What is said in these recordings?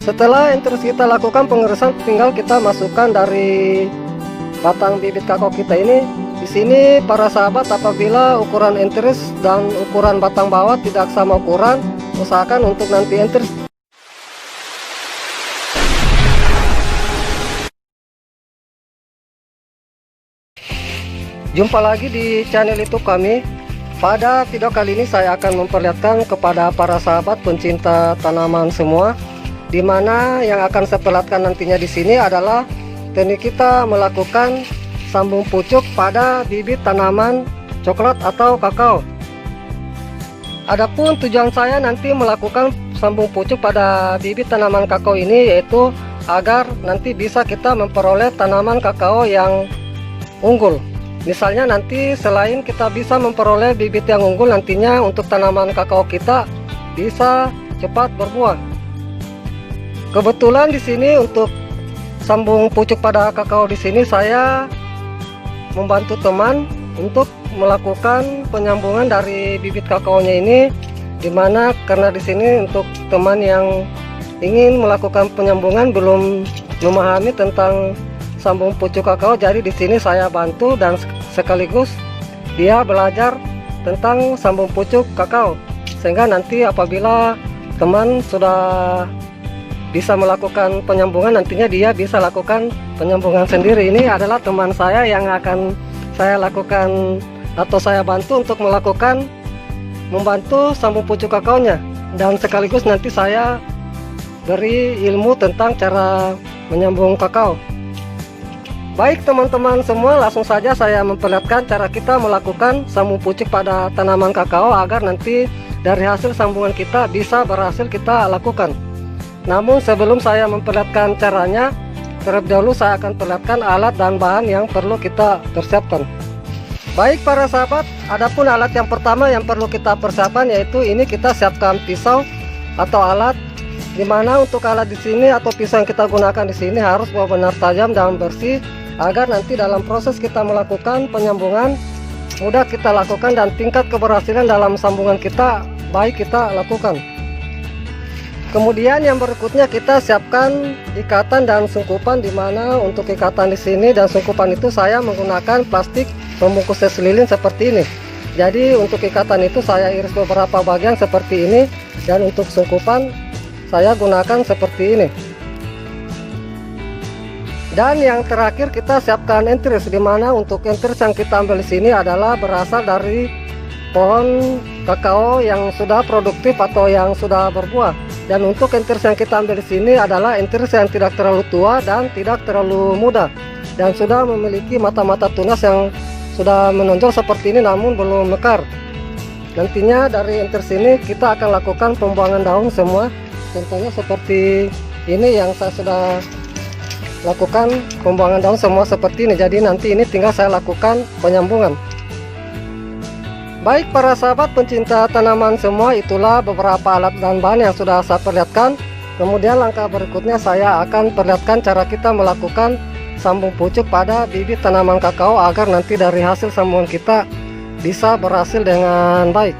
Setelah terus kita lakukan pengerisan, tinggal kita masukkan dari batang bibit kakao kita ini. Di sini para sahabat, apabila ukuran enteris dan ukuran batang bawah tidak sama ukuran, usahakan untuk nanti enteris. Jumpa lagi di channel YouTube kami. Pada video kali ini saya akan memperlihatkan kepada para sahabat pencinta tanaman semua, dimana yang akan saya perlihatkan nantinya di sini adalah teknik kita melakukan sambung pucuk pada bibit tanaman coklat atau kakao. Adapun tujuan saya nanti melakukan sambung pucuk pada bibit tanaman kakao ini yaitu agar nanti bisa kita memperoleh tanaman kakao yang unggul. Misalnya nanti selain kita bisa memperoleh bibit yang unggul, nantinya untuk tanaman kakao kita bisa cepat berbuah. Kebetulan di sini untuk sambung pucuk pada kakao di sini saya membantu teman untuk melakukan penyambungan dari bibit kakaonya ini, dimana karena di sini untuk teman yang ingin melakukan penyambungan belum memahami tentang sambung pucuk kakao, jadi di sini saya bantu dan sekaligus dia belajar tentang sambung pucuk kakao, sehingga nanti apabila teman sudah bisa melakukan penyambungan, nantinya dia bisa lakukan penyambungan sendiri. Ini adalah teman saya yang akan saya lakukan atau saya bantu untuk membantu sambung pucuk kakaonya, dan sekaligus nanti saya beri ilmu tentang cara menyambung kakao. Baik teman-teman semua, langsung saja saya memperlihatkan cara kita melakukan sambung pucuk pada tanaman kakao agar nanti dari hasil sambungan kita bisa berhasil kita lakukan. Namun sebelum saya memperlihatkan caranya, terlebih dahulu saya akan perlihatkan alat dan bahan yang perlu kita persiapkan. Baik para sahabat, adapun alat yang pertama yang perlu kita persiapkan yaitu ini, kita siapkan pisau atau alat, dimana untuk alat di sini atau pisau yang kita gunakan di sini harus benar-benar tajam dan bersih, agar nanti dalam proses kita melakukan penyambungan mudah kita lakukan dan tingkat keberhasilan dalam sambungan kita baik kita lakukan. Kemudian yang berikutnya kita siapkan ikatan dan sungkupan, dimana untuk ikatan di sini dan sungkupan itu saya menggunakan plastik pembungkus es lilin seperti ini. Jadi untuk ikatan itu saya iris beberapa bagian seperti ini, dan untuk sungkupan saya gunakan seperti ini. Dan yang terakhir kita siapkan enteris, dimana untuk enteris yang kita ambil di sini adalah berasal dari pohon kakao yang sudah produktif atau yang sudah berbuah. Dan untuk enteris yang kita ambil di sini adalah enteris yang tidak terlalu tua dan tidak terlalu muda, dan sudah memiliki mata-mata tunas yang sudah menonjol seperti ini namun belum mekar. Nantinya dari enteris ini kita akan lakukan pembuangan daun semua, contohnya seperti ini yang saya sudah lakukan pembuangan daun semua seperti ini. Jadi nanti ini tinggal saya lakukan penyambungan. Baik para sahabat pencinta tanaman semua, itulah beberapa alat dan bahan yang sudah saya perlihatkan. Kemudian langkah berikutnya saya akan perlihatkan cara kita melakukan sambung pucuk pada bibit tanaman kakao agar nanti dari hasil sambungan kita bisa berhasil dengan baik.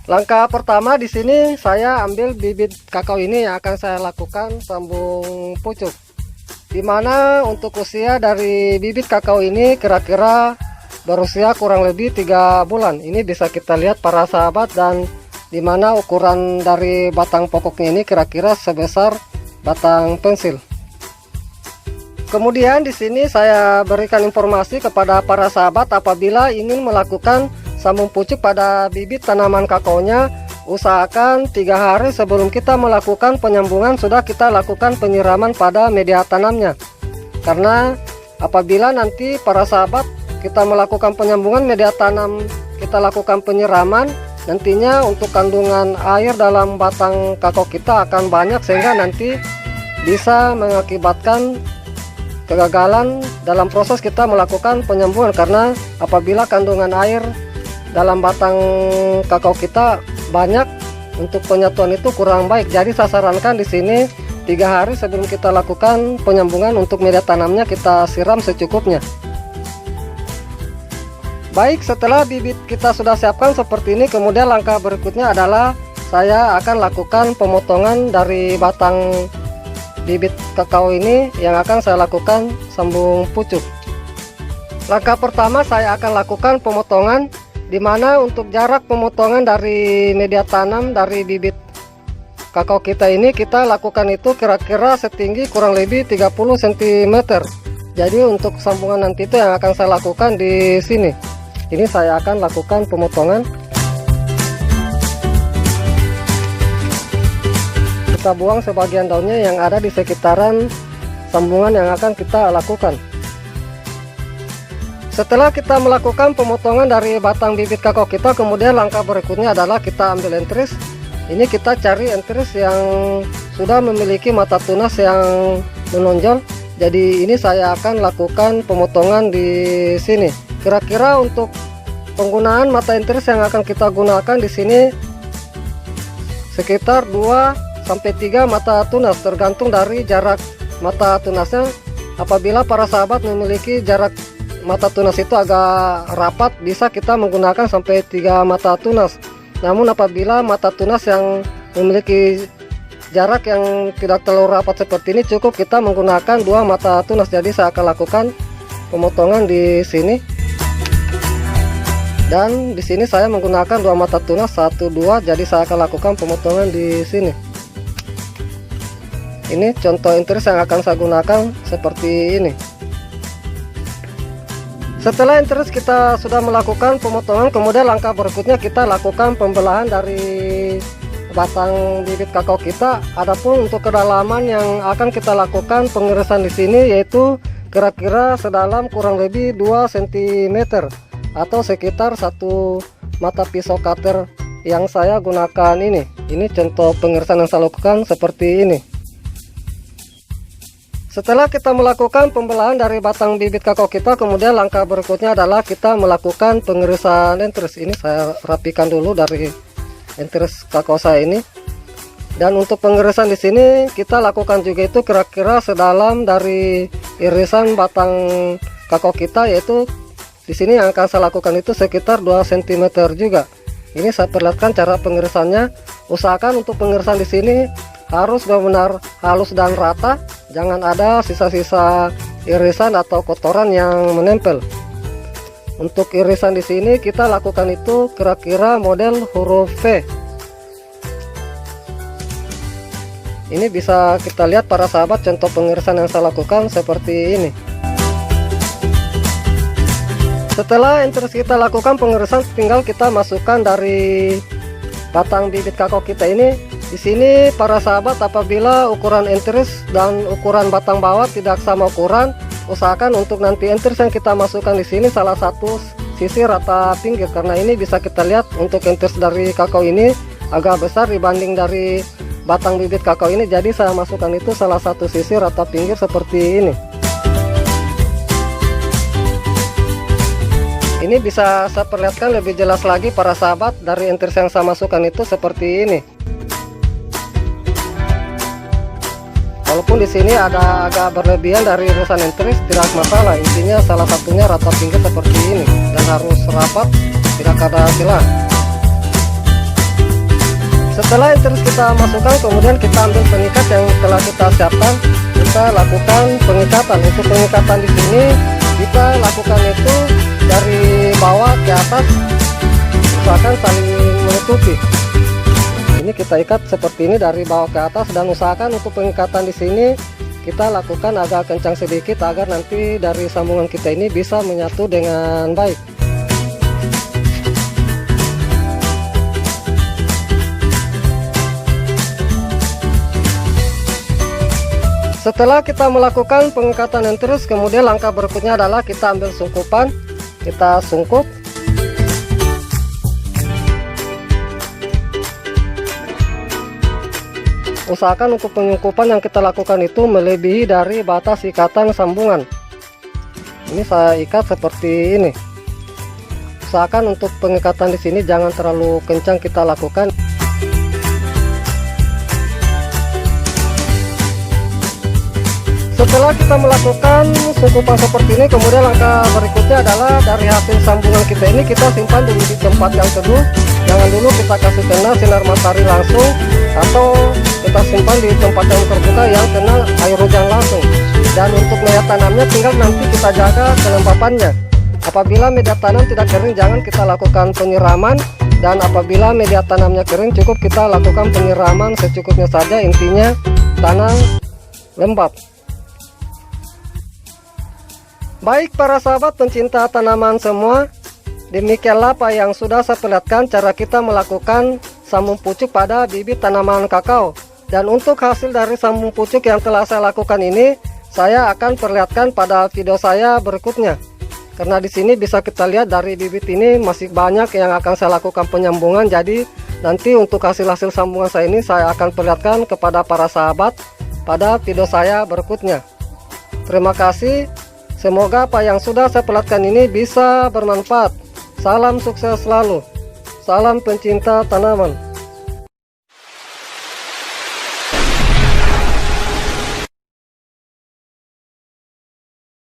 Langkah pertama di sini saya ambil bibit kakao ini yang akan saya lakukan sambung pucuk, dimana untuk usia dari bibit kakao ini kira-kira berusia kurang lebih 3 bulan. Ini bisa kita lihat para sahabat, dan dimana ukuran dari batang pokoknya ini kira-kira sebesar batang pensil. Kemudian di sini saya berikan informasi kepada para sahabat, apabila ingin melakukan sambung pucuk pada bibit tanaman kakaonya, usahakan 3 hari sebelum kita melakukan penyambungan sudah kita lakukan penyiraman pada media tanamnya. Karena apabila nanti para sahabat kita melakukan penyambungan media tanam, kita lakukan penyiraman, nantinya untuk kandungan air dalam batang kakao kita akan banyak, sehingga nanti bisa mengakibatkan kegagalan dalam proses kita melakukan penyambungan. Karena apabila kandungan air dalam batang kakao kita banyak, untuk penyatuan itu kurang baik. Jadi saya sarankan di sini 3 hari sebelum kita lakukan penyambungan untuk media tanamnya kita siram secukupnya. Baik, setelah bibit kita sudah siapkan seperti ini, kemudian langkah berikutnya adalah saya akan lakukan pemotongan dari batang bibit kakao ini yang akan saya lakukan sambung pucuk. Langkah pertama saya akan lakukan pemotongan, di mana untuk jarak pemotongan dari media tanam dari bibit kakao kita ini kita lakukan itu kira-kira setinggi kurang lebih 30 cm. Jadi untuk sambungan nanti itu yang akan saya lakukan di sini. Ini saya akan lakukan pemotongan. Kita buang sebagian daunnya yang ada di sekitaran sambungan yang akan kita lakukan. Setelah kita melakukan pemotongan dari batang bibit kakao kita, kemudian langkah berikutnya adalah kita ambil entris. Ini kita cari entris yang sudah memiliki mata tunas yang menonjol. Jadi ini saya akan lakukan pemotongan di sini. Kira-kira untuk penggunaan mata entris yang akan kita gunakan di sini sekitar 2 sampai 3 mata tunas, tergantung dari jarak mata tunasnya. Apabila para sahabat memiliki jarak mata tunas itu agak rapat, bisa kita menggunakan sampai 3 mata tunas. Namun apabila mata tunas yang memiliki jarak yang tidak terlalu rapat seperti ini, cukup kita menggunakan 2 mata tunas. Jadi saya akan lakukan pemotongan di sini. Dan di sini saya menggunakan 2 mata tunas, 1, 2. Jadi saya akan lakukan pemotongan di sini. Ini contoh entris yang akan saya gunakan seperti ini. Setelah entris kita sudah melakukan pemotongan, kemudian langkah berikutnya kita lakukan pembelahan dari batang bibit kakao kita. Adapun untuk kedalaman yang akan kita lakukan pengirisan di sini yaitu kira-kira sedalam kurang lebih 2 cm atau sekitar 1 mata pisau cutter yang saya gunakan ini. Ini contoh pengirisan yang saya lakukan seperti ini. Setelah kita melakukan pembelahan dari batang bibit kakao kita, kemudian langkah berikutnya adalah kita melakukan pengirisan entris. Ini saya rapikan dulu dari entris kakao saya ini. Dan untuk pengirisan di sini kita lakukan juga itu kira-kira sedalam dari irisan batang kakao kita, yaitu di sini yang akan saya lakukan itu sekitar 2 cm juga. Ini saya perlihatkan cara pengirisannya. Usahakan untuk pengirisan di sini harus benar-benar halus dan rata, jangan ada sisa-sisa irisan atau kotoran yang menempel. Untuk irisan di sini kita lakukan itu kira-kira model huruf V. Ini bisa kita lihat para sahabat contoh pengirisan yang saya lakukan seperti ini. Setelah entris kita lakukan pengirisan, tinggal kita masukkan dari batang bibit kakao kita ini. Di sini para sahabat, apabila ukuran entris dan ukuran batang bawah tidak sama ukuran, usahakan untuk nanti entris yang kita masukkan di sini salah satu sisi rata pinggir, karena ini bisa kita lihat untuk entris dari kakao ini agak besar dibanding dari batang bibit kakao ini. Jadi saya masukkan itu salah satu sisi rata pinggir seperti ini. Ini bisa saya perlihatkan lebih jelas lagi para sahabat dari entris yang saya masukkan itu seperti ini. Walaupun di sini ada agak berlebihan dari irisan entris, tidak masalah. Intinya salah satunya rata pinggir seperti ini dan harus rapat, tidak ada celah. Setelah entris kita masukkan, kemudian kita ambil pengikat yang telah kita siapkan. Kita lakukan pengikatan. Untuk pengikatan di sini kita lakukan itu dari bawah ke atas, usahakan saling menutupi. Ini kita ikat seperti ini dari bawah ke atas, dan usahakan untuk pengikatan di sini kita lakukan agak kencang sedikit agar nanti dari sambungan kita ini bisa menyatu dengan baik. Setelah kita melakukan pengikatan entris, kemudian langkah berikutnya adalah kita ambil sungkupan, kita sungkup. Usahakan untuk penyungkupan yang kita lakukan itu melebihi dari batas ikatan sambungan. Ini saya ikat seperti ini. Usahakan untuk pengikatan di sini jangan terlalu kencang kita lakukan. Setelah kita melakukan sungkupan seperti ini, kemudian langkah berikutnya adalah dari hasil sambungan kita ini kita simpan dulu di tempat yang teduh. Jangan dulu kita kasih kena sinar matahari langsung, atau kita simpan di tempat yang terbuka yang kena air hujan langsung. Dan untuk media tanamnya tinggal nanti kita jaga kelembapannya. Apabila media tanam tidak kering, jangan kita lakukan penyiraman. Dan apabila media tanamnya kering, cukup kita lakukan penyiraman secukupnya saja. Intinya tanam lembab. Baik para sahabat pencinta tanaman semua, demikianlah apa yang sudah saya perlihatkan cara kita melakukan sambung pucuk pada bibit tanaman kakao. Dan untuk hasil dari sambung pucuk yang telah saya lakukan ini, saya akan perlihatkan pada video saya berikutnya. Karena di sini bisa kita lihat dari bibit ini masih banyak yang akan saya lakukan penyambungan. Jadi nanti untuk hasil-hasil sambungan saya ini saya akan perlihatkan kepada para sahabat pada video saya berikutnya. Terima kasih. Semoga apa yang sudah saya perlihatkan ini bisa bermanfaat. Salam sukses selalu. Salam pencinta tanaman.